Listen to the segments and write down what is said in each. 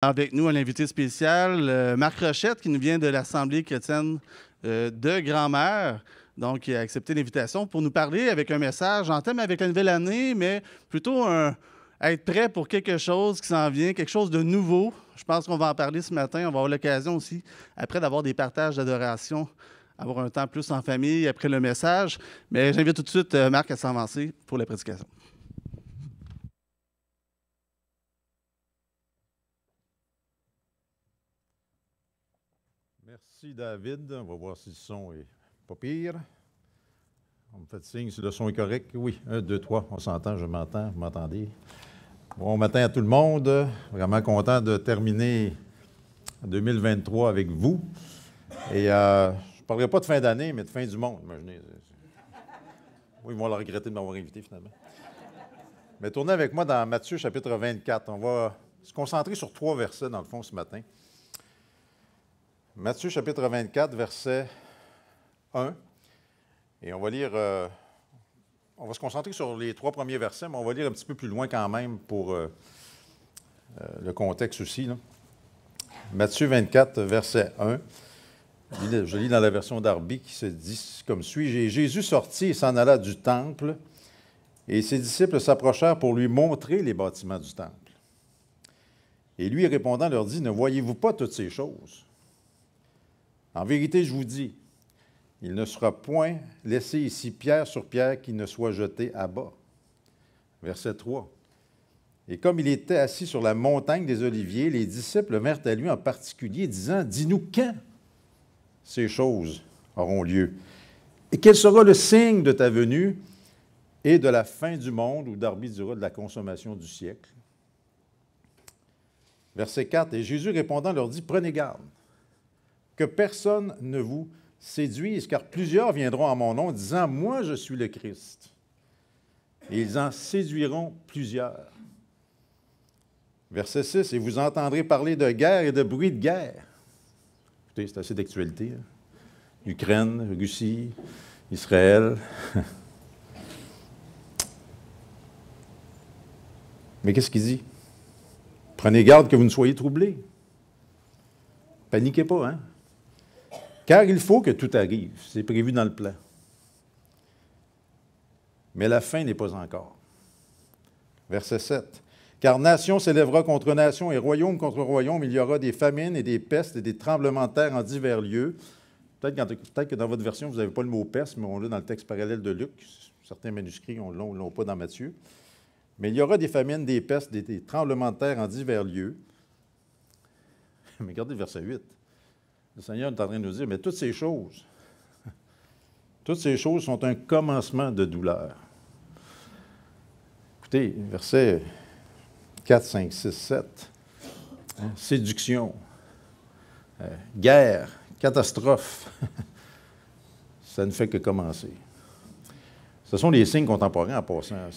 Avec nous, un invité spécial, Marc Rochette, qui nous vient de l'Assemblée chrétienne de Grand-Mère. Donc, il a accepté l'invitation pour nous parler avec un message en thème avec la nouvelle année, mais plutôt être prêt pour quelque chose qui s'en vient, quelque chose de nouveau. Je pense qu'on va en parler ce matin. On va avoir l'occasion aussi, après d'avoir des partages d'adoration, avoir un temps plus en famille après le message. Mais j'invite tout de suite Marc à s'avancer pour la prédication. Merci David. On va voir si le son est pas pire. On me fait signe si le son est correct. Oui, 1, 2, 3, on s'entend, je m'entends, vous m'entendez. Bon matin à tout le monde. Vraiment content de terminer 2023 avec vous. Et je ne parlerai pas de fin d'année, mais de fin du monde, imaginez. Oui, ils vont le regretter de m'avoir invité finalement. Mais tournez avec moi dans Matthieu chapitre 24. On va se concentrer sur 3 versets dans le fond ce matin. Matthieu chapitre 24, verset 1. Et on va lire, on va se concentrer sur les 3 premiers versets, mais on va lire un petit peu plus loin quand même pour le contexte aussi, là. Matthieu 24, verset 1. Je lis dans la version d'Arby qui se dit comme suit. Jésus sortit et s'en alla du temple, et ses disciples s'approchèrent pour lui montrer les bâtiments du temple. Et lui, répondant, leur dit, « Ne voyez-vous pas toutes ces choses? En vérité, je vous dis, il ne sera point laissé ici pierre sur pierre qui ne soit jeté à bas. » Verset 3. Et comme il était assis sur la montagne des Oliviers, les disciples vinrent à lui en particulier, disant, « Dis-nous quand ces choses auront lieu, et quel sera le signe de ta venue et de la fin du monde, ou Darby dira de la consommation du siècle. » Verset 4. Et Jésus répondant leur dit, « Prenez garde, que personne ne vous séduise, car plusieurs viendront en mon nom, disant, « Moi, je suis le Christ. » Et ils en séduiront plusieurs. Verset 6, « Et vous entendrez parler de guerre et de bruit de guerre. » Écoutez, c'est assez d'actualité. Hein? Ukraine, Russie, Israël. Mais qu'est-ce qu'il dit? Prenez garde que vous ne soyez troublés. Paniquez pas, hein? Car il faut que tout arrive. C'est prévu dans le plan. Mais la fin n'est pas encore. Verset 7. Car nation s'élèvera contre nation et royaume contre royaume. Il y aura des famines et des pestes et des tremblements de terre en divers lieux. Peut-être que dans votre version, vous n'avez pas le mot peste, mais on l'a dans le texte parallèle de Luc. Certains manuscrits ne l'ont pas dans Matthieu. Mais il y aura des famines, des pestes, des tremblements de terre en divers lieux. Mais regardez le verset 8. Le Seigneur est en train de nous dire, mais toutes ces choses sont un commencement de douleur. Écoutez, versets 4, 5, 6, 7. Hein, séduction, guerre, catastrophe. Ça ne fait que commencer. Ce sont les signes contemporains en passant.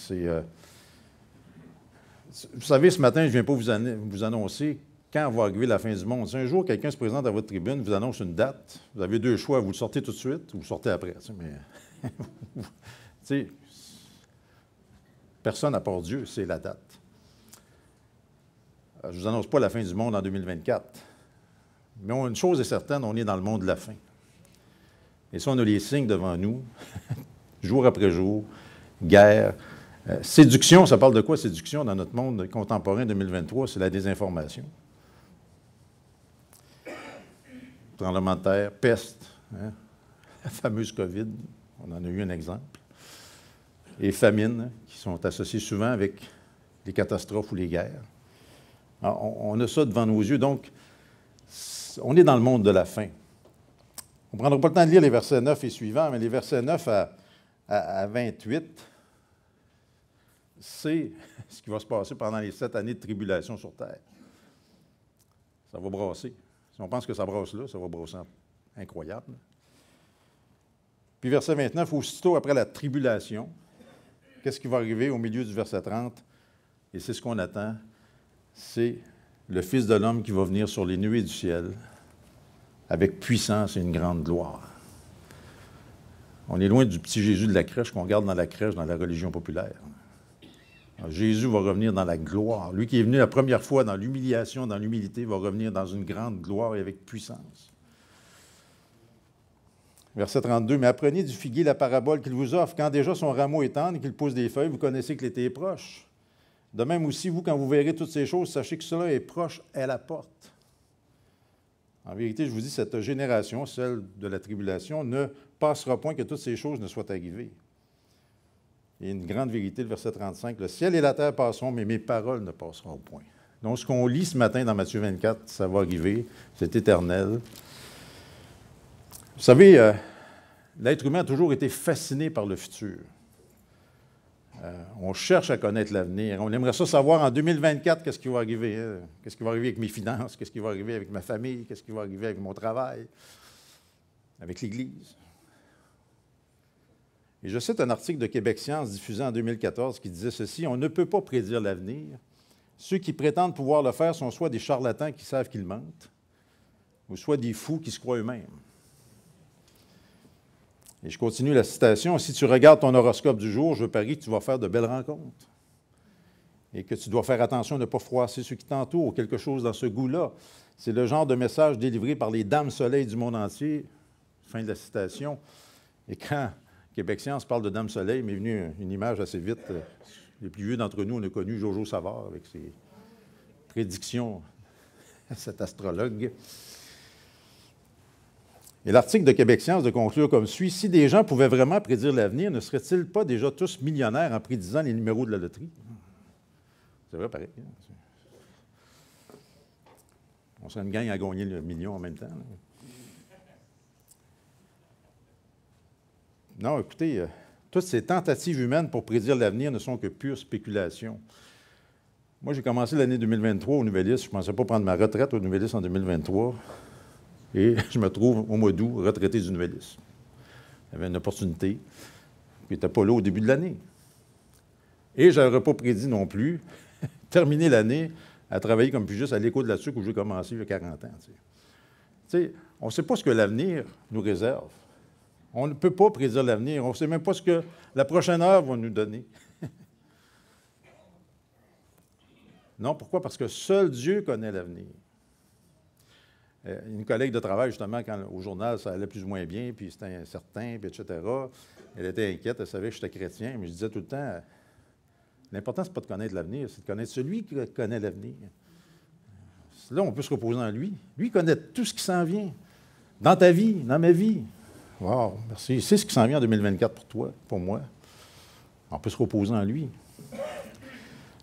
Vous savez, ce matin, je ne viens pas vous annoncer quand va arriver la fin du monde. Si un jour, quelqu'un se présente à votre tribune, vous annonce une date, vous avez 2 choix, vous le sortez tout de suite ou vous le sortez après. Mais, personne à part Dieu, c'est la date. Je ne vous annonce pas la fin du monde en 2024. Mais une chose est certaine, on est dans le monde de la fin. Et ça, on a les signes devant nous, jour après jour, guerre. Séduction, ça parle de quoi, séduction, dans notre monde contemporain 2023? C'est la désinformation. Tremblement de terre, peste, hein? La fameuse COVID, on en a eu un exemple. Et famines, qui sont associées souvent avec les catastrophes ou les guerres. Alors, on a ça devant nos yeux, donc on est dans le monde de la fin. On ne prendra pas le temps de lire les versets 9 et suivants, mais les versets 9 à 28, c'est ce qui va se passer pendant les 7 années de tribulation sur terre. Ça va brasser. Si on pense que ça brasse là, ça va brasser incroyable. Puis verset 29, aussitôt après la tribulation, qu'est-ce qui va arriver au milieu du verset 30? Et c'est ce qu'on attend, c'est le Fils de l'homme qui va venir sur les nuées du ciel avec puissance et une grande gloire. On est loin du petit Jésus de la crèche qu'on regarde dans la crèche, dans la religion populaire. Alors, Jésus va revenir dans la gloire. Lui qui est venu la première fois dans l'humiliation, dans l'humilité, va revenir dans une grande gloire et avec puissance. Verset 32, « Mais apprenez du figuier la parabole qu'il vous offre. Quand déjà son rameau est tendre et qu'il pousse des feuilles, vous connaissez que l'été est proche. De même aussi, vous, quand vous verrez toutes ces choses, sachez que cela est proche à la porte. » En vérité, je vous dis, cette génération, celle de la tribulation, ne passera point que toutes ces choses ne soient arrivées. Il y a une grande vérité, le verset 35, « Le ciel et la terre passeront, mais mes paroles ne passeront point. » Donc, ce qu'on lit ce matin dans Matthieu 24, ça va arriver, c'est éternel. Vous savez, l'être humain a toujours été fasciné par le futur. On cherche à connaître l'avenir. On aimerait ça savoir en 2024 qu'est-ce qui va arriver. Hein? Qu'est-ce qui va arriver avec mes finances? Qu'est-ce qui va arriver avec ma famille? Qu'est-ce qui va arriver avec mon travail? Avec l'Église? Et je cite un article de Québec Science diffusé en 2014 qui disait ceci: « On ne peut pas prédire l'avenir. Ceux qui prétendent pouvoir le faire sont soit des charlatans qui savent qu'ils mentent, ou soit des fous qui se croient eux-mêmes. » Et je continue la citation. « Si tu regardes ton horoscope du jour, je parie que tu vas faire de belles rencontres et que tu dois faire attention de ne pas froisser ceux qui t'entourent, quelque chose dans ce goût-là. » C'est le genre de message délivré par les dames soleil du monde entier. Fin de la citation. Et quand Québec Science parle de Dame Soleil, m'est venue une image assez vite. Les plus vieux d'entre nous, on a connu Jojo Savard avec ses prédictions, cet astrologue. Et l'article de Québec Science de conclure comme suit: « Si des gens pouvaient vraiment prédire l'avenir, ne seraient-ils pas déjà tous millionnaires en prédisant les numéros de la loterie? » C'est vrai, pareil. Hein? On serait une gang à gagner le million en même temps. Là. Non, écoutez, toutes ces tentatives humaines pour prédire l'avenir ne sont que pure spéculation. Moi, j'ai commencé l'année 2023 au Nouvelliste. Je ne pensais pas prendre ma retraite au Nouvelliste en 2023. Et je me trouve au mois d'août retraité du Nouvelliste. J'avais une opportunité, puis il n'était pas là au début de l'année. Et je n'aurais pas prédit non plus terminer l'année à travailler comme puis juste à l'Écho de la Sucre où j'ai commencé il y a 40 ans. Tu sais, on ne sait pas ce que l'avenir nous réserve. On ne peut pas prédire l'avenir. On ne sait même pas ce que la prochaine heure va nous donner. Non, pourquoi? Parce que seul Dieu connaît l'avenir. Une collègue de travail, justement, quand au journal, ça allait plus ou moins bien, puis c'était incertain, puis etc., elle était inquiète, elle savait que j'étais chrétien, mais je disais tout le temps, l'important, ce n'est pas de connaître l'avenir, c'est de connaître celui qui connaît l'avenir. Là, on peut se reposer en lui. Lui, il connaît tout ce qui s'en vient. Dans ta vie, dans ma vie. Wow, merci. C'est ce qui s'en vient en 2024 pour toi, pour moi. On peut se reposer en lui.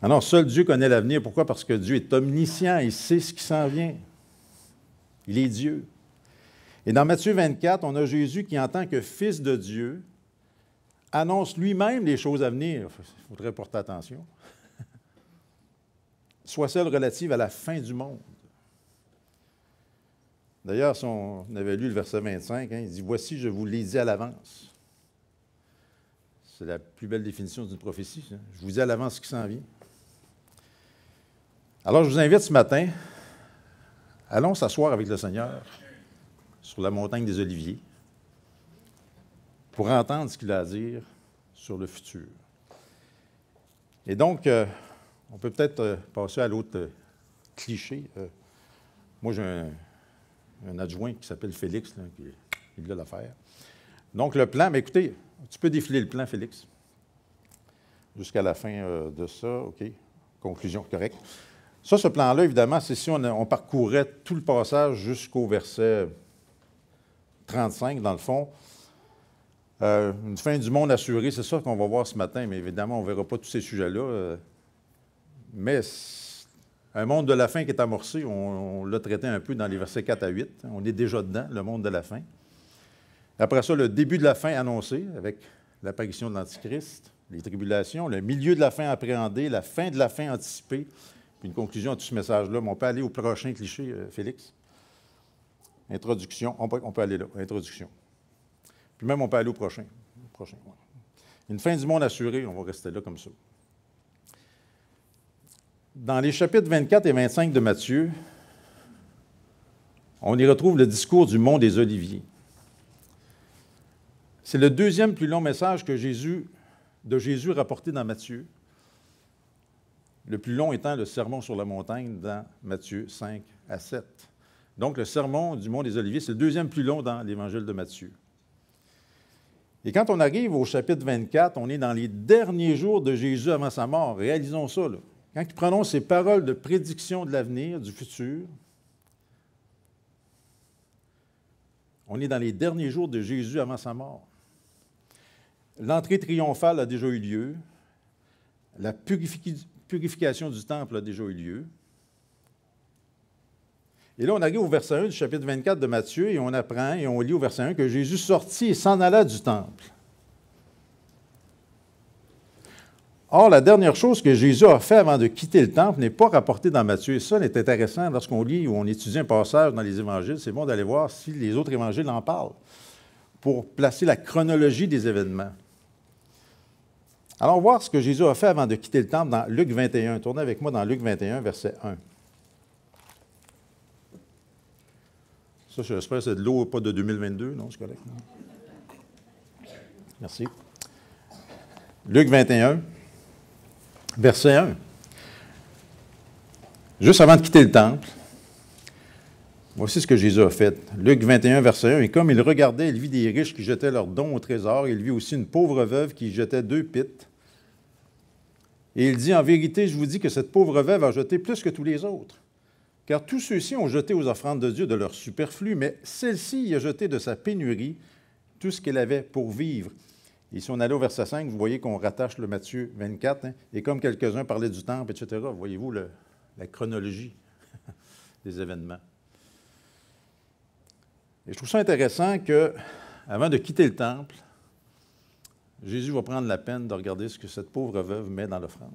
Alors, seul Dieu connaît l'avenir. Pourquoi? Parce que Dieu est omniscient, il sait ce qui s'en vient. Il est Dieu. Et dans Matthieu 24, on a Jésus qui, en tant que Fils de Dieu, annonce lui-même les choses à venir. Il faudrait porter attention. Soit celles relatives à la fin du monde. D'ailleurs, si on avait lu le verset 25, il dit « Voici, je vous l'ai dit à l'avance. » C'est la plus belle définition d'une prophétie. Ça. Je vous dis à l'avance ce qui s'en vient. Alors, je vous invite ce matin, allons s'asseoir avec le Seigneur sur la montagne des Oliviers pour entendre ce qu'il a à dire sur le futur. Et donc, on peut peut-être passer à l'autre cliché. Moi, j'ai un adjoint qui s'appelle Félix, là, qui est là l'affaire. Donc, le plan, mais écoutez, tu peux défiler le plan, Félix, jusqu'à la fin de ça. OK, conclusion correcte. Ça, ce plan-là, évidemment, c'est si on parcourait tout le passage jusqu'au verset 35, dans le fond. Une fin du monde assurée, c'est ça qu'on va voir ce matin, mais évidemment, on ne verra pas tous ces sujets-là. Mais un monde de la fin qui est amorcé, on l'a traité un peu dans les versets 4 à 8. On est déjà dedans, le monde de la fin. Après ça, le début de la fin annoncé, avec l'apparition de l'Antichrist, les tribulations, le milieu de la fin appréhendé, la fin de la fin anticipée, puis une conclusion à tout ce message-là. Mais on peut aller au prochain cliché, Félix. Introduction. On peut aller là, introduction. Puis même, on peut aller au prochain. Ouais. Une fin du monde assurée, on va rester là comme ça. Dans les chapitres 24 et 25 de Matthieu, on y retrouve le discours du mont des Oliviers. C'est le deuxième plus long message de Jésus rapporté dans Matthieu. Le plus long étant le sermon sur la montagne dans Matthieu 5 à 7. Donc, le sermon du Mont des Oliviers, c'est le deuxième plus long dans l'Évangile de Matthieu. Et quand on arrive au chapitre 24, on est dans les derniers jours de Jésus avant sa mort. Réalisons ça, là. Quand il prononce ces paroles de prédiction de l'avenir, du futur, on est dans les derniers jours de Jésus avant sa mort. L'entrée triomphale a déjà eu lieu. La purification du temple a déjà eu lieu. Et là, on arrive au verset 1 du chapitre 24 de Matthieu et on apprend et on lit au verset 1 que Jésus sortit et s'en alla du temple. Or, la dernière chose que Jésus a fait avant de quitter le temple n'est pas rapportée dans Matthieu. Et ça, c'est intéressant lorsqu'on lit ou on étudie un passage dans les évangiles. C'est bon d'aller voir si les autres évangiles en parlent pour placer la chronologie des événements. Allons voir ce que Jésus a fait avant de quitter le temple dans Luc 21. Tournez avec moi dans Luc 21, verset 1. Ça, j'espère que c'est de l'eau, pas de 2022, non, c'est correct. Non? Merci. Luc 21, verset 1. Juste avant de quitter le temple, voici ce que Jésus a fait. Luc 21, verset 1. « Et comme il regardait, il vit des riches qui jetaient leurs dons au trésor. Il vit aussi une pauvre veuve qui jetait 2 pittes. Et il dit, en vérité, je vous dis que cette pauvre veuve a jeté plus que tous les autres. Car tous ceux-ci ont jeté aux offrandes de Dieu de leur superflu, mais celle-ci y a jeté de sa pénurie tout ce qu'elle avait pour vivre. » Et si on allait au verset 5, vous voyez qu'on rattache le Matthieu 24, hein, et comme quelques-uns parlaient du temple, etc., voyez-vous la chronologie des événements. Et je trouve ça intéressant qu'avant de quitter le temple, Jésus va prendre la peine de regarder ce que cette pauvre veuve met dans l'offrande.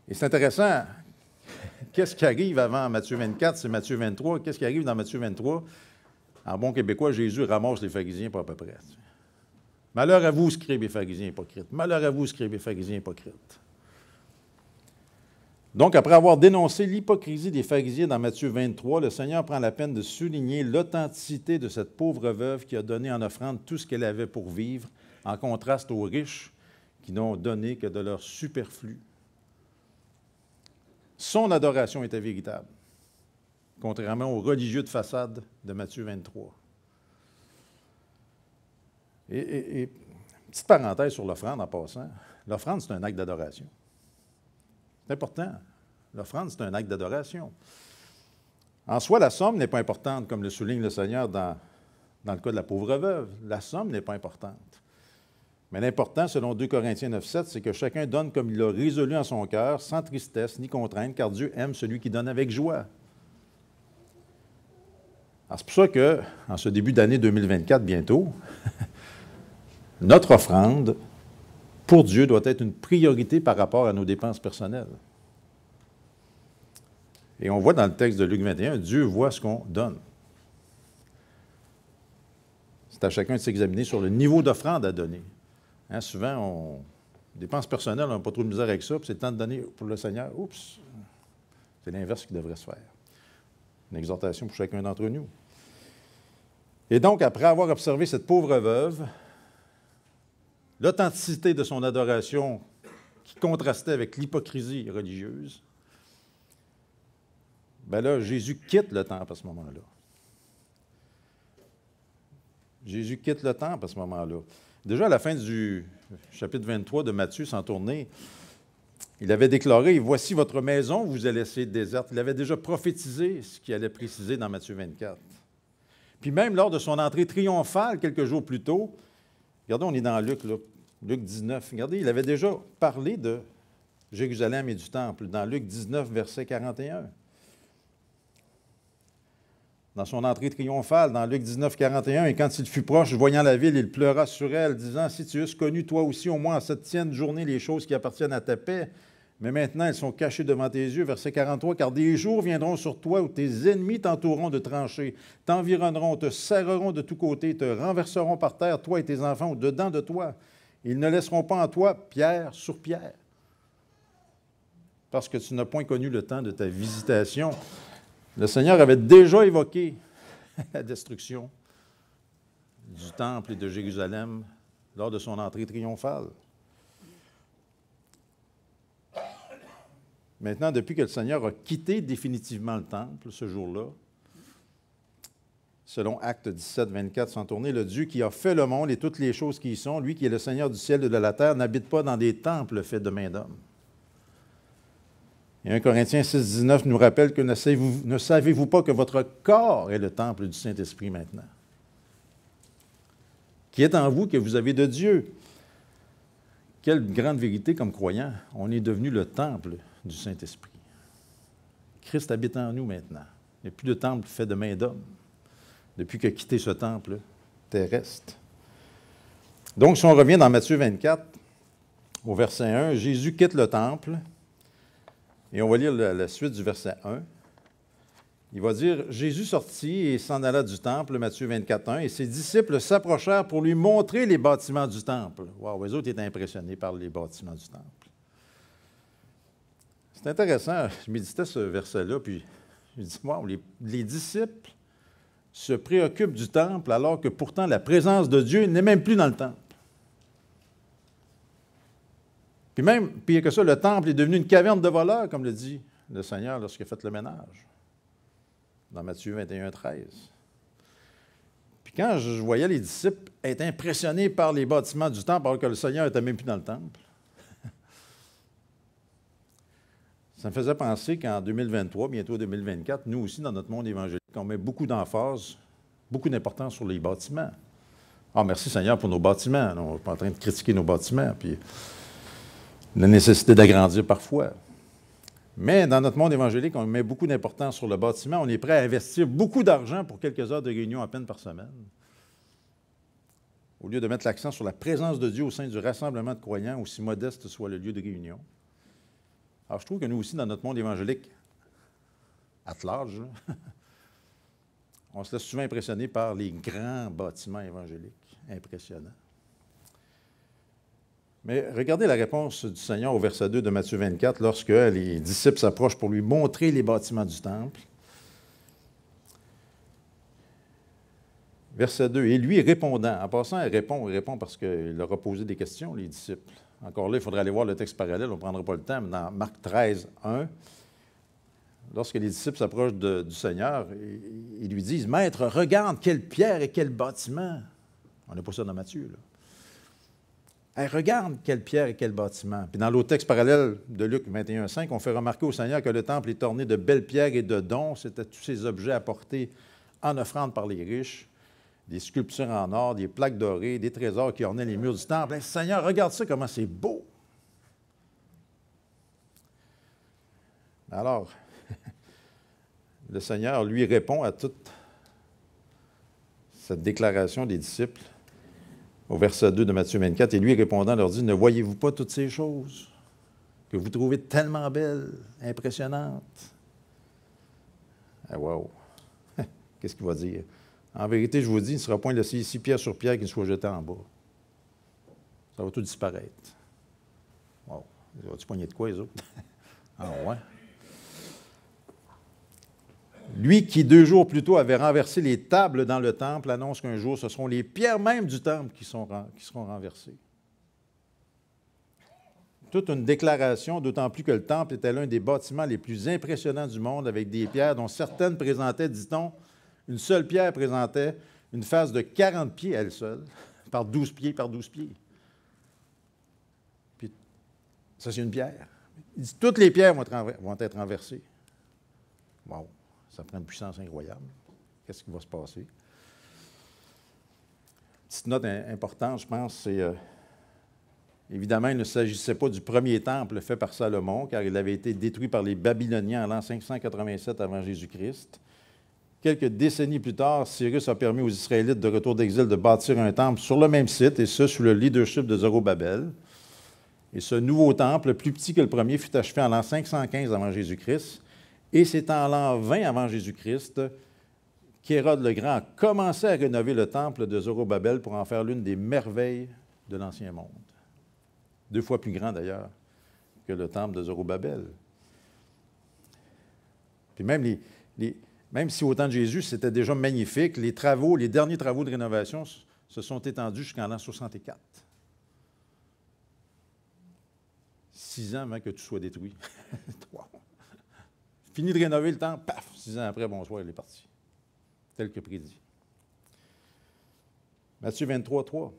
Et c'est intéressant, qu'est-ce qui arrive avant Matthieu 24, c'est Matthieu 23. Qu'est-ce qui arrive dans Matthieu 23? En bon québécois, Jésus ramasse les pharisiens pas à peu près. Malheur à vous, scribes et pharisiens hypocrites. Malheur à vous, scribes et pharisiens hypocrites. Donc, après avoir dénoncé l'hypocrisie des pharisiens dans Matthieu 23, le Seigneur prend la peine de souligner l'authenticité de cette pauvre veuve qui a donné en offrande tout ce qu'elle avait pour vivre, en contraste aux riches qui n'ont donné que de leur superflu. Son adoration était véritable, contrairement aux religieux de façade de Matthieu 23. Et petite parenthèse sur l'offrande en passant, l'offrande, c'est un acte d'adoration. C'est important. L'offrande, c'est un acte d'adoration. En soi, la somme n'est pas importante, comme le souligne le Seigneur dans le cas de la pauvre veuve. La somme n'est pas importante. Mais l'important, selon 2 Corinthiens 9, 7, c'est que chacun donne comme il l'a résolu en son cœur, sans tristesse ni contrainte, car Dieu aime celui qui donne avec joie. Alors, c'est pour ça qu'en ce début d'année 2024, bientôt, notre offrande pour Dieu doit être une priorité par rapport à nos dépenses personnelles. Et on voit dans le texte de Luc 21, Dieu voit ce qu'on donne. C'est à chacun de s'examiner sur le niveau d'offrande à donner. Hein, souvent, dépenses personnelles, on n'a pas trop de misère avec ça, puis c'est le temps de donner pour le Seigneur. Oups! C'est l'inverse qui devrait se faire. Une exhortation pour chacun d'entre nous. Et donc, après avoir observé cette pauvre veuve, l'authenticité de son adoration qui contrastait avec l'hypocrisie religieuse, bien là, Jésus quitte le temple à ce moment-là. Jésus quitte le temple à ce moment-là. Déjà, à la fin du chapitre 23 de Matthieu, sans tourner, il avait déclaré « Voici votre maison, vous a laissée déserte ». Il avait déjà prophétisé ce qu'il allait préciser dans Matthieu 24. Puis même lors de son entrée triomphale, quelques jours plus tôt, regardez, on est dans Luc, là, Luc 19. Regardez, il avait déjà parlé de Jérusalem et du temple dans Luc 19, verset 41. Dans son entrée triomphale, dans Luc 19, 41, « Et quand il fut proche, voyant la ville, il pleura sur elle, disant, « Si tu eusses connu toi aussi au moins en cette tienne journée les choses qui appartiennent à ta paix, mais maintenant elles sont cachées devant tes yeux. » Verset 43, « Car des jours viendront sur toi où tes ennemis t'entoureront de tranchées, t'environneront, te serreront de tous côtés, te renverseront par terre, toi et tes enfants, au-dedans de toi. Ils ne laisseront pas en toi pierre sur pierre, parce que tu n'as point connu le temps de ta visitation. » Le Seigneur avait déjà évoqué la destruction du temple et de Jérusalem lors de son entrée triomphale. Maintenant, depuis que le Seigneur a quitté définitivement le temple ce jour-là, selon Actes 17, 24, sans tourner, le Dieu qui a fait le monde et toutes les choses qui y sont, lui qui est le Seigneur du ciel et de la terre, n'habite pas dans des temples faits de main d'homme. Et 1 Corinthiens 6, 19 nous rappelle que ne savez-vous pas que votre corps est le temple du Saint-Esprit maintenant, qui est en vous, que vous avez de Dieu. Quelle grande vérité comme croyant, on est devenu le temple du Saint-Esprit. Christ habite en nous maintenant. Il n'y a plus de temple fait de main d'homme, depuis qu'il a quitté ce temple terrestre. Donc, si on revient dans Matthieu 24, au verset 1, Jésus quitte le temple, et on va lire la suite du verset 1. Il va dire, Jésus sortit et s'en alla du temple, Matthieu 24, 1, et ses disciples s'approchèrent pour lui montrer les bâtiments du temple. Wow, les autres étaient impressionnés par les bâtiments du temple. C'est intéressant, je méditais ce verset-là, puis je me dis, wow, les disciples se préoccupent du temple alors que pourtant la présence de Dieu n'est même plus dans le temple. Puis même, pire que ça, le temple est devenu une caverne de voleurs, comme le dit le Seigneur lorsqu'il a fait le ménage, dans Matthieu 21, 13. Puis quand je voyais les disciples être impressionnés par les bâtiments du temple alors que le Seigneur n'était même plus dans le temple, ça me faisait penser qu'en 2023, bientôt 2024, nous aussi, dans notre monde évangélique, on met beaucoup d'emphase, beaucoup d'importance sur les bâtiments. Ah, merci Seigneur pour nos bâtiments. On n'est pas en train de critiquer nos bâtiments, puis la nécessité d'agrandir parfois. Mais dans notre monde évangélique, on met beaucoup d'importance sur le bâtiment. On est prêt à investir beaucoup d'argent pour quelques heures de réunion à peine par semaine, au lieu de mettre l'accent sur la présence de Dieu au sein du rassemblement de croyants, aussi modeste soit le lieu de réunion. Alors, je trouve que nous aussi, dans notre monde évangélique, at large, on se laisse souvent impressionner par les grands bâtiments évangéliques. Impressionnants. Mais regardez la réponse du Seigneur au verset 2 de Matthieu 24, lorsque les disciples s'approchent pour lui montrer les bâtiments du temple. Verset 2, « Et lui répondant », en passant, il répond parce qu'il leur a posé des questions, les disciples. Encore là, il faudrait aller voir le texte parallèle, on ne prendra pas le temps, mais dans Marc 13, 1, lorsque les disciples s'approchent du Seigneur, ils lui disent, « Maître, regarde quelle pierre et quel bâtiment. » On n'a pas ça dans Matthieu, là. Hey, regarde quelle pierre et quel bâtiment. Puis dans l'autre texte parallèle de Luc 21, 5, on fait remarquer au Seigneur que le temple est orné de belles pierres et de dons. C'était tous ces objets apportés en offrande par les riches, des sculptures en or, des plaques dorées, des trésors qui ornaient les murs du temple. Hey, Seigneur, regarde ça, comment c'est beau! Alors, le Seigneur lui répond à toute cette déclaration des disciples au verset 2 de Matthieu 24, et lui répondant leur dit, « Ne voyez-vous pas toutes ces choses que vous trouvez tellement belles, impressionnantes? » Ah, wow! Qu'est-ce qu'il va dire? En vérité, je vous dis, il ne sera point laissé ici pierre sur pierre qui ne soit jeté en bas. Ça va tout disparaître. Wow! Vas-tu poigner de quoi, les autres? Ah, ouais? Lui qui, 2 jours plus tôt, avait renversé les tables dans le temple, annonce qu'un jour, ce seront les pierres même du temple qui seront renversées. Toute une déclaration, d'autant plus que le temple était l'un des bâtiments les plus impressionnants du monde, avec des pierres dont certaines présentaient, dit-on, une seule pierre présentait une face de 40 pieds elle seule, par 12 pieds par 12 pieds. Puis, ça, c'est une pierre. Il dit, toutes les pierres vont être renversées. Wow! Ça prend une puissance incroyable. Qu'est-ce qui va se passer? Petite note importante, je pense, c'est évidemment, il ne s'agissait pas du premier temple fait par Salomon, car il avait été détruit par les Babyloniens en l'an 587 avant Jésus-Christ. Quelques décennies plus tard, Cyrus a permis aux Israélites de retour d'exil de bâtir un temple sur le même site, et ce, sous le leadership de Zorobabel. Et ce nouveau temple, plus petit que le premier, fut achevé en l'an 515 avant Jésus-Christ. Et c'est en l'an 20 avant Jésus-Christ qu'Hérode le Grand a commencé à rénover le temple de Zorobabel pour en faire l'une des merveilles de l'Ancien Monde. 2 fois plus grand, d'ailleurs, que le temple de Zorobabel. Puis même si au temps de Jésus, c'était déjà magnifique, les derniers travaux de rénovation se sont étendus jusqu'en l'an 64. 6 ans avant que tout soit détruit. Wow. Fini de rénover le temple, paf, 6 ans après, bonsoir, il est parti. Tel que prédit. Matthieu 23, 3.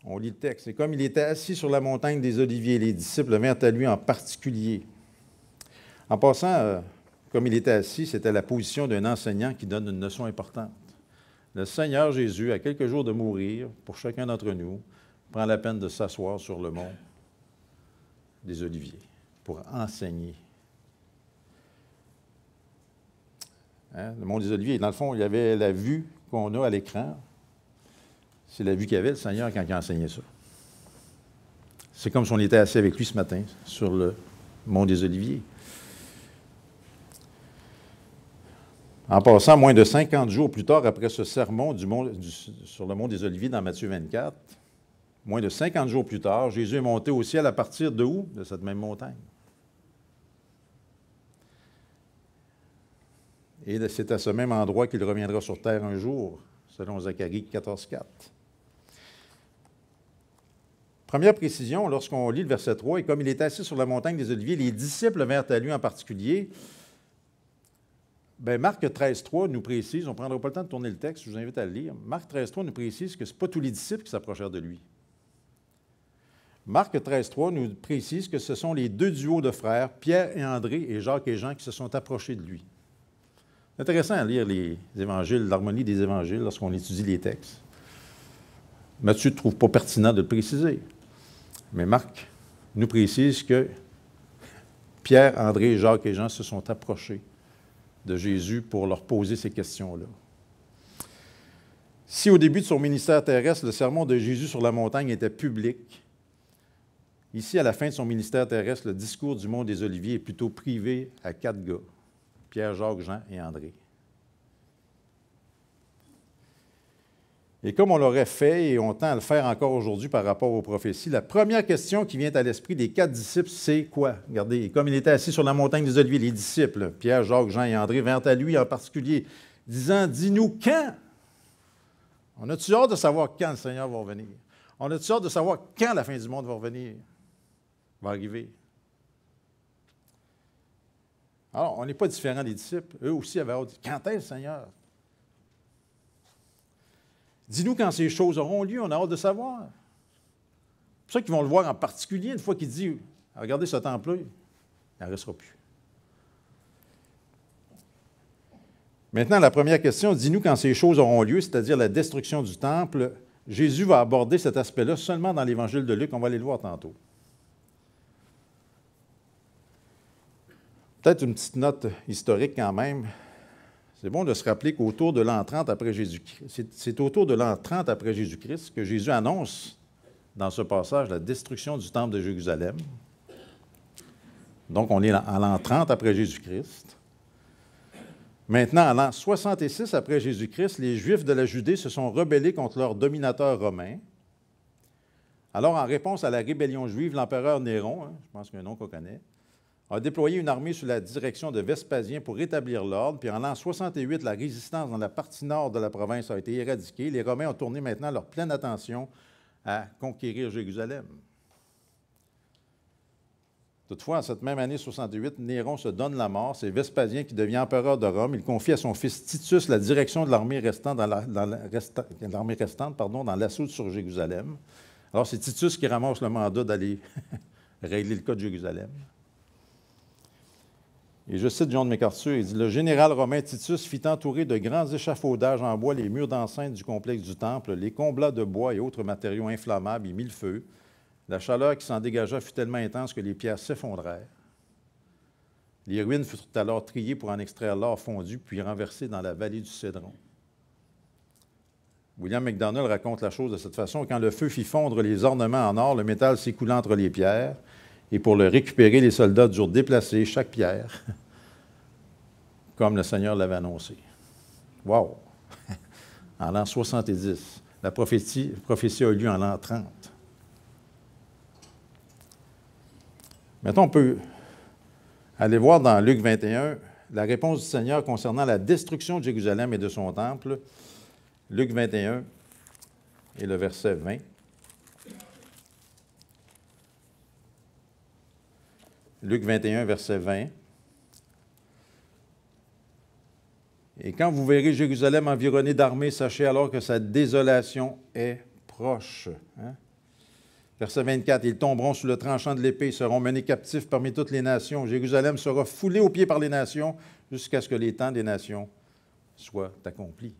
On lit le texte. « Et comme il était assis sur la montagne des Oliviers, les disciples vinrent à lui en particulier. » En passant, comme il était assis, c'était la position d'un enseignant qui donne une leçon importante. Le Seigneur Jésus, à quelques jours de mourir, pour chacun d'entre nous, prend la peine de s'asseoir sur le mont des Oliviers pour enseigner. Hein? Le mont des Oliviers, dans le fond, il y avait la vue qu'on a à l'écran. C'est la vue qu'avait le Seigneur quand il a enseigné ça. C'est comme si on était assis avec lui ce matin sur le mont des Oliviers. En passant, moins de 50 jours plus tard, après ce sermon sur le mont des Oliviers dans Matthieu 24, moins de 50 jours plus tard, Jésus est monté au ciel à partir de où? De cette même montagne. Et c'est à ce même endroit qu'il reviendra sur terre un jour, selon Zacharie 14, 4. Première précision, lorsqu'on lit le verset 3, « Et comme il était assis sur la montagne des Oliviers, les disciples vinrent à lui en particulier. » Bien, Marc 13, 3 nous précise, on ne prendra pas le temps de tourner le texte, je vous invite à le lire. Marc 13, 3 nous précise que ce n'est pas tous les disciples qui s'approchèrent de lui. Marc 13, 3 nous précise que ce sont les 2 duos de frères, Pierre et André et Jacques et Jean, qui se sont approchés de lui. C'est intéressant à lire les évangiles, l'harmonie des évangiles lorsqu'on étudie les textes. Matthieu ne trouve pas pertinent de le préciser. Mais Marc nous précise que Pierre, André, Jacques et Jean se sont approchés de Jésus pour leur poser ces questions-là. Si au début de son ministère terrestre, le sermon de Jésus sur la montagne était public, ici, à la fin de son ministère terrestre, le discours du mont des Oliviers est plutôt privé à 4 gars, Pierre, Jacques, Jean et André. Et comme on l'aurait fait et on tend à le faire encore aujourd'hui par rapport aux prophéties, la première question qui vient à l'esprit des 4 disciples, c'est quoi? Regardez, comme il était assis sur la montagne des Oliviers, les disciples, Pierre, Jacques, Jean et André, vinrent à lui en particulier, disant, « Dis-nous quand? » On a-tu hâte de savoir quand le Seigneur va revenir? On a-tu hâte de savoir quand la fin du monde va revenir? Va arriver? Alors, on n'est pas différents des disciples. Eux aussi avaient hâte. Quand est-ce, Seigneur? Dis-nous quand ces choses auront lieu, on a hâte de savoir. C'est pour ça qu'ils vont le voir en particulier une fois qu'il dit « Regardez ce temple-là, il n'en restera plus. » Maintenant, la première question, dis-nous quand ces choses auront lieu, c'est-à-dire la destruction du temple. Jésus va aborder cet aspect-là seulement dans l'Évangile de Luc, on va aller le voir tantôt. Peut-être une petite note historique quand même. C'est bon de se rappeler qu'autour de l'an 30 après Jésus-Christ, c'est autour de l'an 30 après Jésus-Christ que Jésus annonce dans ce passage la destruction du temple de Jérusalem. Donc, on est à l'an 30 après Jésus-Christ. Maintenant, à l'an 66 après Jésus-Christ, les Juifs de la Judée se sont rebellés contre leur dominateur romain. Alors, en réponse à la rébellion juive, l'empereur Néron, je pense qu'il y a un nom qu'on connaît, a déployé une armée sous la direction de Vespasien pour rétablir l'ordre. Puis en l'an 68, la résistance dans la partie nord de la province a été éradiquée. Les Romains ont tourné maintenant leur pleine attention à conquérir Jérusalem. Toutefois, en cette même année 68, Néron se donne la mort. C'est Vespasien qui devient empereur de Rome. Il confie à son fils Titus la direction de l'armée restante dans l'assaut sur Jérusalem. Alors, c'est Titus qui ramasse le mandat d'aller régler le cas de Jérusalem. Et je cite John MacArthur, il dit « Le général romain Titus fit entourer de grands échafaudages en bois les murs d'enceinte du complexe du temple, les combla de bois et autres matériaux inflammables, et mit le feu. La chaleur qui s'en dégagea fut tellement intense que les pierres s'effondrèrent. Les ruines furent alors triées pour en extraire l'or fondu, puis renversées dans la vallée du Cédron. » William MacDonald raconte la chose de cette façon. Quand le feu fit fondre les ornements en or, le métal s'écoula entre les pierres. Et pour le récupérer, les soldats durent déplacer chaque pierre, comme le Seigneur l'avait annoncé. Wow! En l'an 70. La prophétie a eu lieu en l'an 30. Maintenant, on peut aller voir dans Luc 21 la réponse du Seigneur concernant la destruction de Jérusalem et de son temple. Luc 21 et le verset 20. Luc 21, verset 20. Et quand vous verrez Jérusalem environnée d'armées, sachez alors que sa désolation est proche. Hein? Verset 24, ils tomberont sous le tranchant de l'épée, ils seront menés captifs parmi toutes les nations. Jérusalem sera foulée aux pieds par les nations jusqu'à ce que les temps des nations soient accomplis.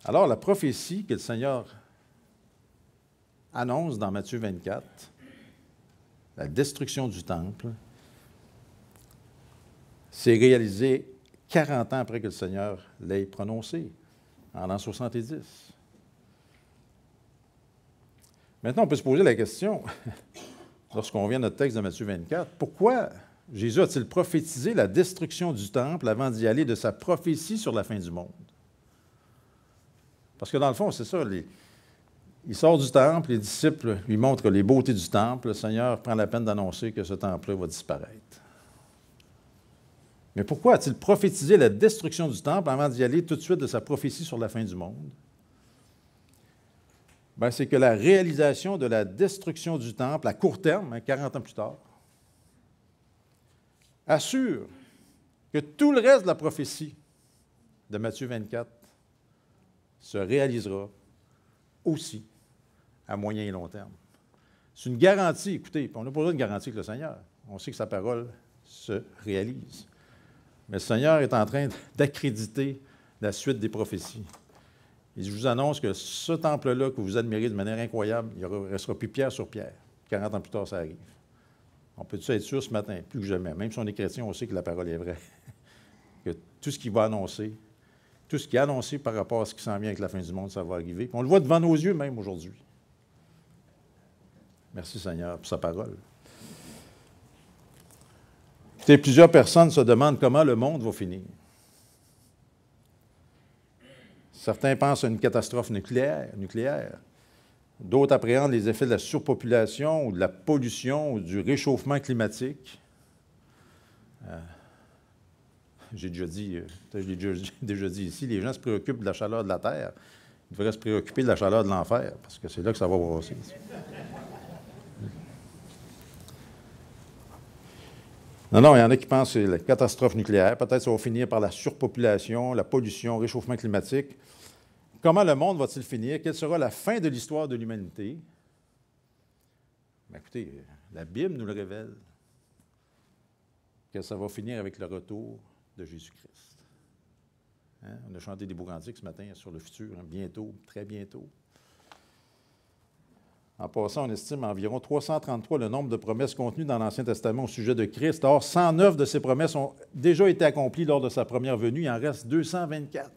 Alors, la prophétie que le Seigneur annonce dans Matthieu 24, la destruction du temple, s'est réalisée 40 ans après que le Seigneur l'ait prononcé, en l'an 70. Maintenant, on peut se poser la question, lorsqu'on vient à notre texte de Matthieu 24, pourquoi Jésus a-t-il prophétisé la destruction du temple avant d'y aller de sa prophétie sur la fin du monde? Parce que dans le fond, c'est ça, il sort du temple, les disciples lui montrent les beautés du temple, le Seigneur prend la peine d'annoncer que ce temple-là va disparaître. Mais pourquoi a-t-il prophétisé la destruction du temple avant d'y aller tout de suite de sa prophétie sur la fin du monde? Bien, c'est que la réalisation de la destruction du temple à court terme, 40 ans plus tard, assure que tout le reste de la prophétie de Matthieu 24 se réalisera aussi à moyen et long terme. C'est une garantie, écoutez, on n'a pas besoin de garantie avec le Seigneur. On sait que sa parole se réalise. Mais le Seigneur est en train d'accréditer la suite des prophéties. Et je vous annonce que ce temple-là que vous admirez de manière incroyable, il ne restera plus pierre sur pierre. 40 ans plus tard, ça arrive. On peut être sûr ce matin, plus que jamais, même si on est chrétien, on sait que la parole est vraie, que tout ce qu'il va annoncer, tout ce qui est annoncé par rapport à ce qui s'en vient avec la fin du monde, ça va arriver. Puis on le voit devant nos yeux même aujourd'hui. Merci Seigneur pour sa parole. Plusieurs personnes se demandent comment le monde va finir. Certains pensent à une catastrophe nucléaire. D'autres appréhendent les effets de la surpopulation ou de la pollution ou du réchauffement climatique. J'ai déjà dit, je l'ai déjà dit ici, les gens se préoccupent de la chaleur de la Terre. Ils devraient se préoccuper de la chaleur de l'enfer, parce que c'est là que ça va brasser. Non, il y en a qui pensent que c'est la catastrophe nucléaire. Peut-être que ça va finir par la surpopulation, la pollution, le réchauffement climatique. Comment le monde va-t-il finir? Quelle sera la fin de l'histoire de l'humanité? Bien, écoutez, la Bible nous le révèle, que ça va finir avec le retour de Jésus-Christ. Hein? On a chanté des beaux cantiques ce matin sur le futur, hein? Bientôt, très bientôt. En passant, on estime environ 333 le nombre de promesses contenues dans l'Ancien Testament au sujet de Christ. Or, 109 de ces promesses ont déjà été accomplies lors de sa première venue. Il en reste 224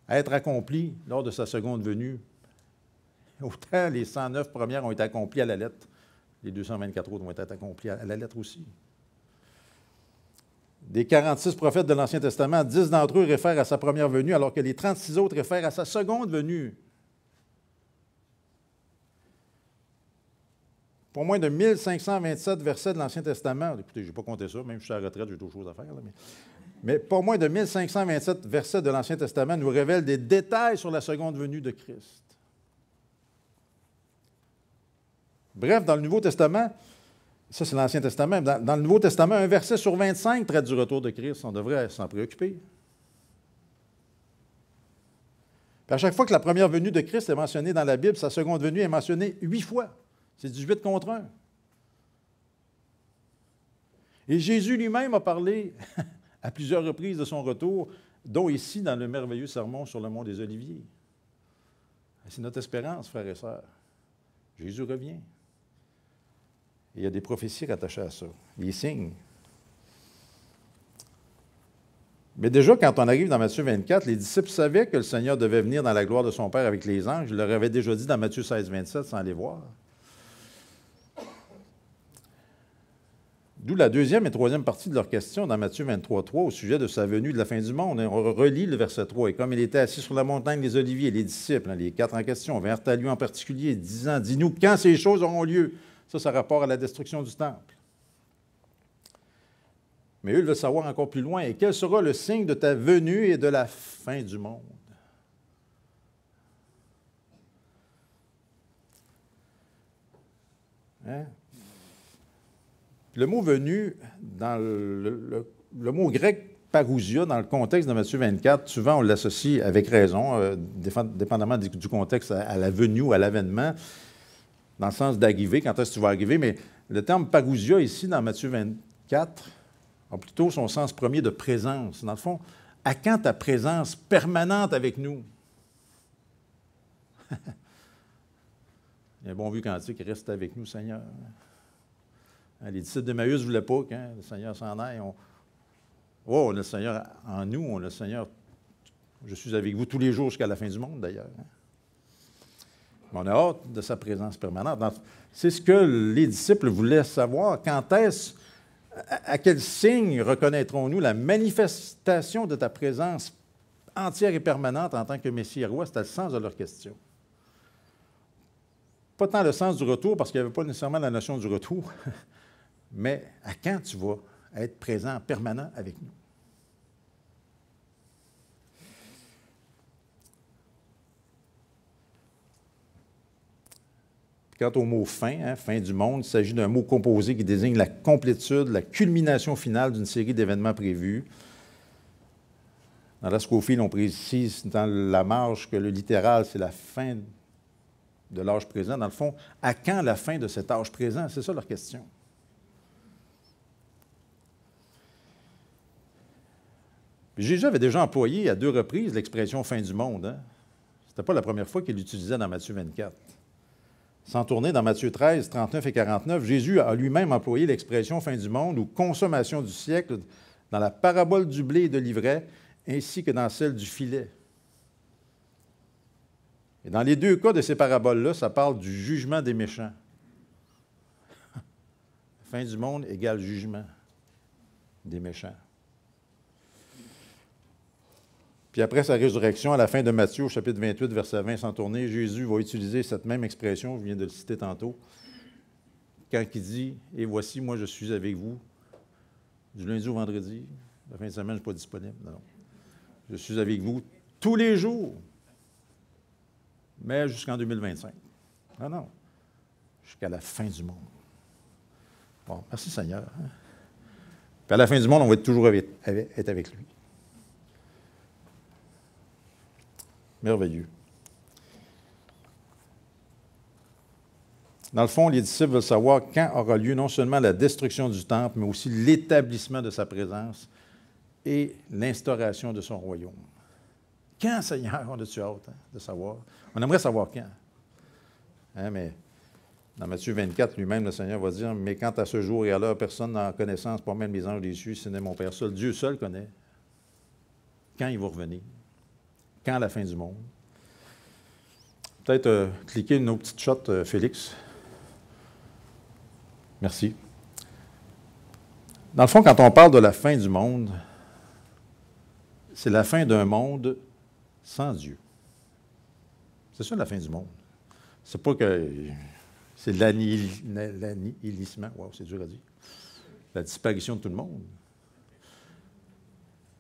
à être accomplies lors de sa seconde venue. Autant les 109 premières ont été accomplies à la lettre, les 224 autres vont être accomplis à la lettre aussi. Des 46 prophètes de l'Ancien Testament, 10 d'entre eux réfèrent à sa première venue, alors que les 36 autres réfèrent à sa seconde venue. Pour moins de 1527 versets de l'Ancien Testament, écoutez, je n'ai pas compté ça, même si je suis à la retraite, j'ai d'autres choses à faire, là, mais pour moins de 1527 versets de l'Ancien Testament nous révèlent des détails sur la seconde venue de Christ. Bref, dans le Nouveau Testament, ça c'est l'Ancien Testament, dans le Nouveau Testament, un verset sur 25 traite du retour de Christ, on devrait s'en préoccuper. Puis à chaque fois que la première venue de Christ est mentionnée dans la Bible, sa seconde venue est mentionnée 8 fois. C'est 18 contre 1. Et Jésus lui-même a parlé à plusieurs reprises de son retour, dont ici dans le merveilleux sermon sur le mont des Oliviers. C'est notre espérance, frères et sœurs. Jésus revient. Et il y a des prophéties rattachées à ça, des signes. Mais déjà, quand on arrive dans Matthieu 24, les disciples savaient que le Seigneur devait venir dans la gloire de son Père avec les anges. Je leur avais déjà dit dans Matthieu 16, 27, sans les voir. D'où la deuxième et troisième partie de leur question dans Matthieu 23, 3, au sujet de sa venue de la fin du monde. On relit le verset 3. « Et comme il était assis sur la montagne des Oliviers, les disciples, les 4 en question, vinrent à lui en particulier, disant, « Dis-nous quand ces choses auront lieu. » Ça rapport à la destruction du temple. Mais eux, ils veulent savoir encore plus loin. « Et quel sera le signe de ta venue et de la fin du monde? » Hein? Le mot venu, dans le mot grec parousia, dans le contexte de Matthieu 24, souvent on l'associe avec raison, dépendamment du contexte, à la venue, à l'avènement, dans le sens d'arriver, quand est-ce que tu vas arriver. Mais le terme parousia, ici, dans Matthieu 24, a plutôt son sens premier de présence. Dans le fond, à quand ta présence permanente avec nous? Il y a un bon vieux cantique, reste avec nous, Seigneur. Les disciples d'Emmaüs ne voulaient pas que le Seigneur s'en aille. On a le Seigneur en nous, on a le Seigneur. Je suis avec vous tous les jours jusqu'à la fin du monde, d'ailleurs. Mais on a hâte de sa présence permanente. C'est ce que les disciples voulaient savoir. Quand est-ce, à quel signe reconnaîtrons-nous la manifestation de ta présence entière et permanente en tant que Messie et Roi? C'était le sens de leur question. Pas tant le sens du retour, parce qu'il n'y avait pas nécessairement la notion du retour, mais à quand tu vas être présent, permanent avec nous? Quant au mot fin, fin du monde, il s'agit d'un mot composé qui désigne la complétude, la culmination finale d'une série d'événements prévus. Dans la Scofield, on précise dans la marge que le littéral, c'est la fin de l'âge présent. Dans le fond, à quand la fin de cet âge présent? C'est ça leur question. Puis Jésus avait déjà employé à 2 reprises l'expression « fin du monde ». Hein? Ce n'était pas la première fois qu'il l'utilisait dans Matthieu 24. Sans tourner dans Matthieu 13, 39 et 49, Jésus a lui-même employé l'expression « fin du monde » ou « consommation du siècle » dans la parabole du blé et de l'ivraie, ainsi que dans celle du filet. Et dans les 2 cas de ces paraboles-là, ça parle du jugement des méchants. Fin du monde égale jugement des méchants. Puis après sa résurrection, à la fin de Matthieu, au chapitre 28, verset 20, sans tourner, Jésus va utiliser cette même expression, je viens de le citer tantôt, quand il dit « Et voici, moi, je suis avec vous, du lundi au vendredi, la fin de semaine, je ne suis pas disponible. Non. Je suis avec vous tous les jours, mais jusqu'en 2025. Non, non, jusqu'à la fin du monde. » Bon, merci Seigneur. Hein? Puis à la fin du monde, on va être toujours être avec lui. Merveilleux. Dans le fond, les disciples veulent savoir quand aura lieu non seulement la destruction du temple, mais aussi l'établissement de sa présence et l'instauration de son royaume. Quand, Seigneur, on a-tu hâte de savoir? On aimerait savoir quand. Hein, mais dans Matthieu 24, lui-même, le Seigneur va dire « Mais quant à ce jour et à l'heure, personne n'a en connaissance, pas même les anges des cieux, ce n'est mon Père seul. Dieu seul connaît. Quand il va revenir? Quand la fin du monde? » Peut-être cliquer une autre petite shot, Félix. Merci. Dans le fond, quand on parle de la fin du monde, c'est la fin d'un monde sans Dieu. C'est ça la fin du monde. C'est pas que c'est l'annihilissement. Wow, c'est dur à dire. La disparition de tout le monde.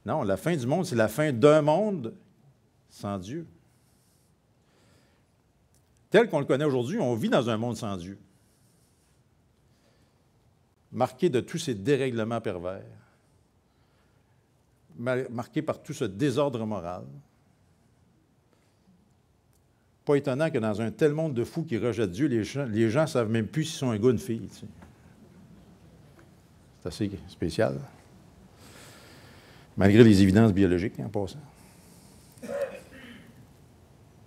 Non, la fin du monde, c'est la fin d'un monde sans Dieu. Tel qu'on le connaît aujourd'hui, on vit dans un monde sans Dieu, marqué de tous ces dérèglements pervers, marqué par tout ce désordre moral. Pas étonnant que dans un tel monde de fous qui rejettent Dieu, les gens ne savent même plus s'ils sont un gars ou une fille. Tu sais. C'est assez spécial. Malgré les évidences biologiques, en passant.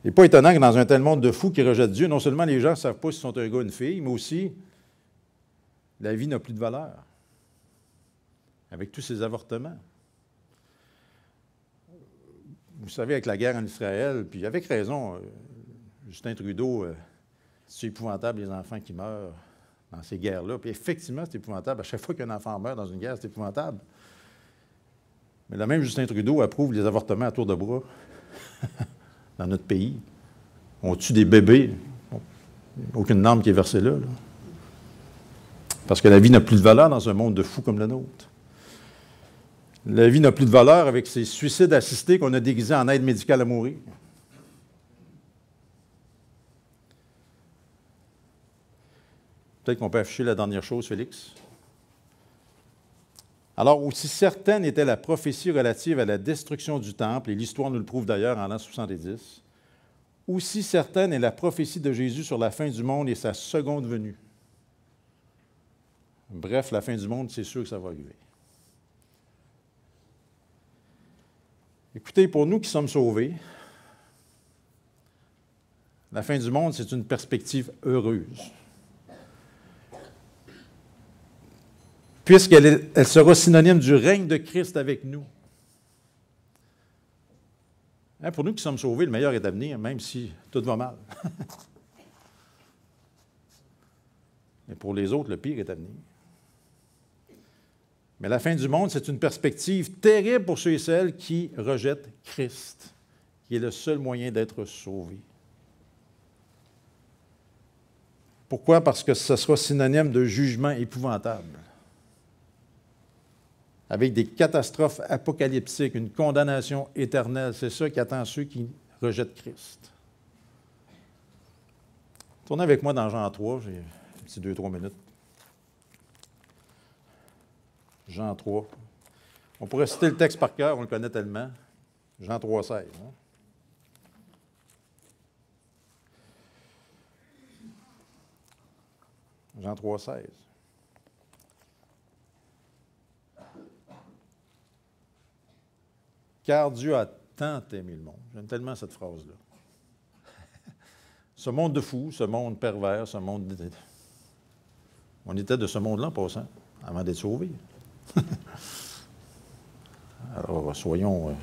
Il n'est pas étonnant que dans un tel monde de fous qui rejettent Dieu, non seulement les gens ne savent pas s'ils sont un gars ou une fille, mais aussi la vie n'a plus de valeur. Avec tous ces avortements. Vous savez, avec la guerre en Israël, puis avec raison, Justin Trudeau, c'est épouvantable les enfants qui meurent dans ces guerres-là. Puis effectivement, c'est épouvantable. À chaque fois qu'un enfant meurt dans une guerre, c'est épouvantable. Mais le même Justin Trudeau approuve les avortements à tour de bras. Dans notre pays. On tue des bébés. Aucune norme qui est versée là. Parce que la vie n'a plus de valeur dans un monde de fous comme le nôtre. La vie n'a plus de valeur avec ces suicides assistés qu'on a déguisés en aide médicale à mourir. Peut-être qu'on peut afficher la dernière chose, Félix. Alors, aussi certaine était la prophétie relative à la destruction du temple, et l'histoire nous le prouve d'ailleurs en l'an 70, aussi certaine est la prophétie de Jésus sur la fin du monde et sa seconde venue. Bref, la fin du monde, c'est sûr que ça va arriver. Écoutez, pour nous qui sommes sauvés, la fin du monde, c'est une perspective heureuse. Puisqu'elle sera synonyme du règne de Christ avec nous. Hein, pour nous qui sommes sauvés, le meilleur est à venir, même si tout va mal. Mais pour les autres, le pire est à venir. Mais la fin du monde, c'est une perspective terrible pour ceux et celles qui rejettent Christ, qui est le seul moyen d'être sauvés. Pourquoi? Parce que ce sera synonyme de jugement épouvantable, avec des catastrophes apocalyptiques, une condamnation éternelle. C'est ça qui attend ceux qui rejettent Christ. Tournez avec moi dans Jean 3, j'ai un petit 2-3 minutes. Jean 3. On pourrait citer le texte par cœur, on le connaît tellement. Jean 3, 16. Hein? Jean 3, 16. Car Dieu a tant aimé le monde. J'aime tellement cette phrase-là. Ce monde de fous, ce monde pervers, ce monde... On était de ce monde-là en passant, avant d'être sauvés. Alors, soyons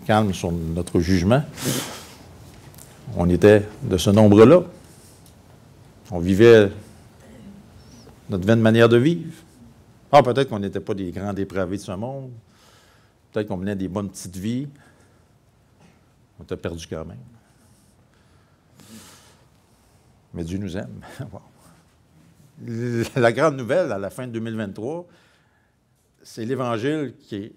calmes sur notre jugement. On était de ce nombre-là. On vivait notre vaine manière de vivre. Ah, peut-être qu'on n'était pas des grands dépravés de ce monde. Peut-être qu'on menait des bonnes petites vies. On t'a perdu quand même. Mais Dieu nous aime. Wow. La grande nouvelle, à la fin de 2023, c'est l'Évangile qui est...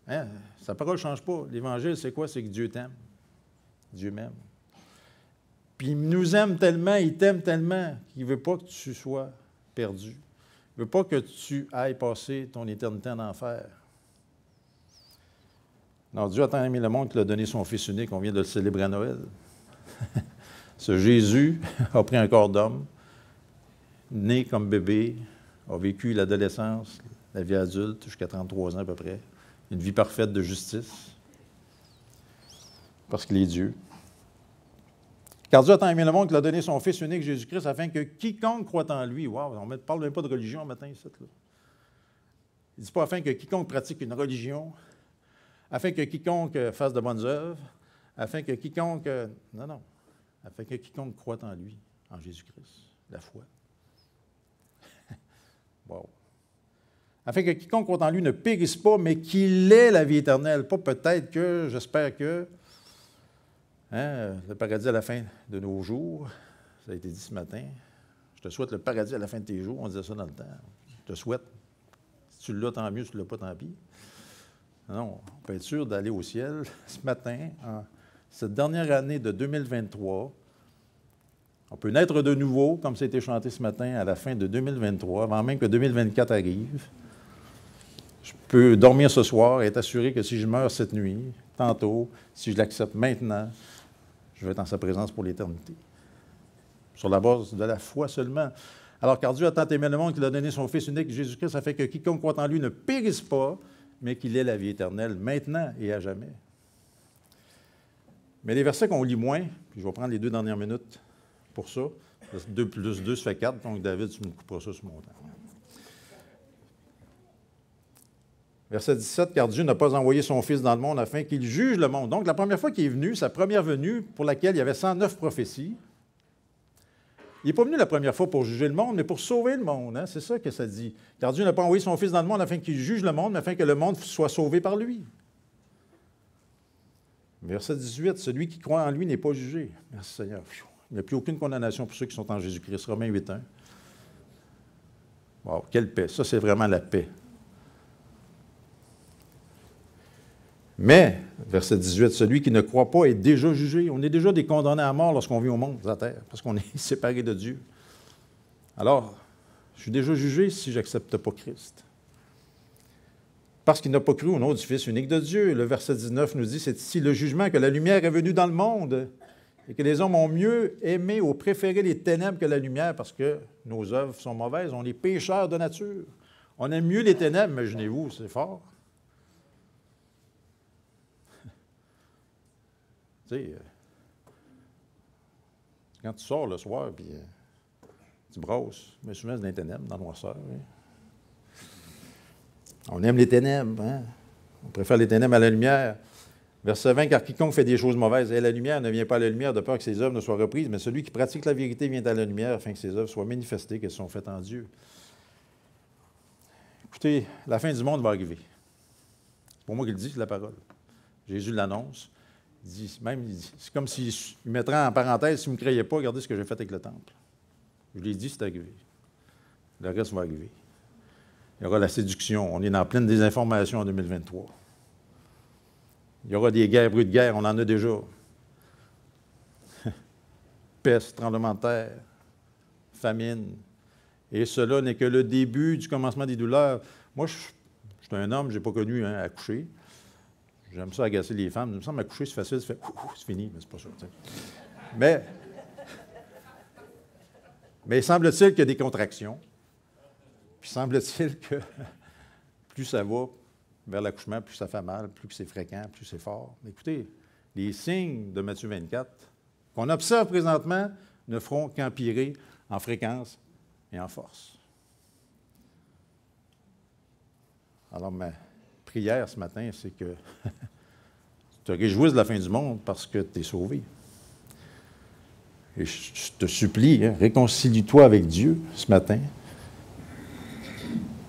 Hein, sa parole ne change pas. L'Évangile, c'est quoi? C'est que Dieu t'aime. Dieu m'aime. Puis il nous aime tellement, il t'aime tellement qu'il ne veut pas que tu sois perdu. Il ne veut pas que tu ailles passer ton éternité en enfer. Non, Dieu a tant aimé le monde qu'il a donné son Fils unique. On vient de le célébrer à Noël. Ce Jésus a pris un corps d'homme, né comme bébé, a vécu l'adolescence, la vie adulte, jusqu'à 33 ans à peu près. Une vie parfaite de justice, parce qu'il est Dieu. Car Dieu a tant aimé le monde qu'il a donné son Fils unique, Jésus-Christ, afin que quiconque croit en lui, wow, on ne parle même pas de religion ce matin, ici, là. Il ne dit pas afin que quiconque pratique une religion, afin que quiconque fasse de bonnes œuvres, afin que quiconque... non, non. Afin que quiconque croit en lui, en Jésus-Christ, la foi. Wow. Afin que quiconque croit en lui ne périsse pas, mais qu'il ait la vie éternelle. Pas peut-être que, j'espère que, hein, le paradis à la fin de nos jours, ça a été dit ce matin. Je te souhaite le paradis à la fin de tes jours, on disait ça dans le temps. Je te souhaite. Si tu l'as, tant mieux, si tu ne l'as pas, tant pis. Non, on peut être sûr d'aller au ciel ce matin, en cette dernière année de 2023. On peut naître de nouveau, comme ça a été chanté ce matin, à la fin de 2023, avant même que 2024 arrive. Je peux dormir ce soir et être assuré que si je meurs cette nuit, tantôt, si je l'accepte maintenant, je vais être en sa présence pour l'éternité. Sur la base de la foi seulement. Alors, car Dieu a tant aimé le monde qu'il a donné son Fils unique, Jésus-Christ, afin que quiconque croit en lui ne périsse pas, mais qu'il ait la vie éternelle, maintenant et à jamais. Mais les versets qu'on lit moins, puis je vais prendre les 2 dernières minutes pour ça. 2 plus 2, ça fait 4, donc David, tu me couperas ça sur mon temps. Verset 17, « Car Dieu n'a pas envoyé son Fils dans le monde afin qu'il juge le monde. » Donc, la première fois qu'il est venu, sa première venue, pour laquelle il y avait 109 prophéties, il n'est pas venu la première fois pour juger le monde, mais pour sauver le monde. Hein? C'est ça que ça dit. « Car Dieu n'a pas envoyé son Fils dans le monde afin qu'il juge le monde, mais afin que le monde soit sauvé par lui. » Verset 18, « Celui qui croit en lui n'est pas jugé. » Merci Seigneur. Il n'y a plus aucune condamnation pour ceux qui sont en Jésus-Christ. Romains 8.1. Wow, quelle paix. Ça, c'est vraiment la paix. Mais, verset 18, « Celui qui ne croit pas est déjà jugé. » On est déjà des condamnés à mort lorsqu'on vit au monde, à terre, parce qu'on est séparés de Dieu. Alors, Je suis déjà jugé si je n'accepte pas Christ. Parce qu'il n'a pas cru au nom du Fils unique de Dieu. Le verset 19 nous dit, c'est ici le jugement que la lumière est venue dans le monde et que les hommes ont mieux aimé ou préféré les ténèbres que la lumière parce que nos œuvres sont mauvaises. On est pécheurs de nature. On aime mieux les ténèbres, imaginez-vous, c'est fort. Tu sais, quand tu sors le soir, puis tu brosses, mais souvent c'est dans les ténèbres, dans la noirceur. Oui. On aime les ténèbres, hein? On préfère les ténèbres à la lumière. Verset 20, car quiconque fait des choses mauvaises et la lumière ne vient pas à la lumière de peur que ses œuvres ne soient reprises, mais celui qui pratique la vérité vient à la lumière afin que ses œuvres soient manifestées, qu'elles sont faites en Dieu. Écoutez, la fin du monde va arriver. C'est pour moi qu'il le dit, c'est la parole. Jésus l'annonce. Il dit, c'est comme s'il mettrait en parenthèse, si vous ne me croyez pas, regardez ce que j'ai fait avec le temple. Je l'ai dit, c'est arrivé. Le reste va arriver. Il y aura la séduction. On est dans pleine désinformation en 2023. Il y aura des guerres, bruits de guerre, on en a déjà. Peste, tremblement de terre, famine. Et cela n'est que le début du commencement des douleurs. Moi, je suis un homme, je n'ai pas connu accoucher. J'aime ça agacer les femmes. Il me semble accoucher, c'est facile, c'est fini, mais c'est pas ça. T'sais. Mais semble-t-il qu'il y a des contractions. Puis semble-t-il que plus ça va vers l'accouchement, plus ça fait mal, plus c'est fréquent, plus c'est fort. Mais écoutez, les signes de Matthieu 24 qu'on observe présentement ne feront qu'empirer en fréquence et en force. Alors, ma prière ce matin, c'est que tu te réjouisses de la fin du monde parce que tu es sauvé. Et je te supplie, réconcilie-toi avec Dieu ce matin,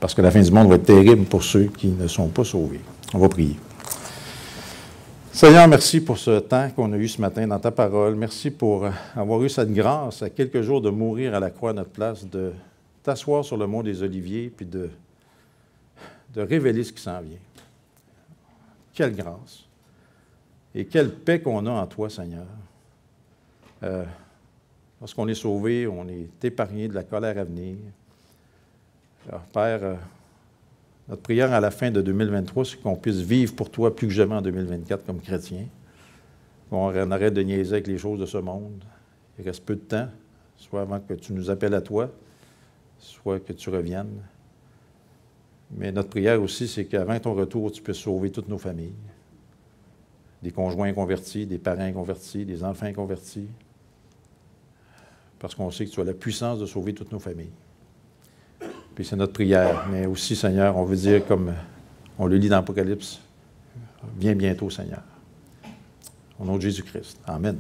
parce que la fin du monde va être terrible pour ceux qui ne sont pas sauvés. On va prier. Seigneur, merci pour ce temps qu'on a eu ce matin dans ta parole. Merci pour avoir eu cette grâce à quelques jours de mourir à la croix à notre place, de t'asseoir sur le mont des Oliviers, puis de révéler ce qui s'en vient. Quelle grâce! Et quelle paix qu'on a en toi, Seigneur. Lorsqu'on est sauvé, on est épargné de la colère à venir. Alors, Père, notre prière à la fin de 2023, c'est qu'on puisse vivre pour toi plus que jamais en 2024 comme chrétiens. Qu'on arrête de niaiser avec les choses de ce monde. Il reste peu de temps, soit avant que tu nous appelles à toi, soit que tu reviennes. Mais notre prière aussi, c'est qu'avant ton retour, tu puisses sauver toutes nos familles. Des conjoints convertis, des parents convertis, des enfants convertis. Parce qu'on sait que tu as la puissance de sauver toutes nos familles. Puis c'est notre prière. Mais aussi, Seigneur, on veut dire, comme on le lit dans l'Apocalypse, viens bientôt, Seigneur. Au nom de Jésus-Christ. Amen.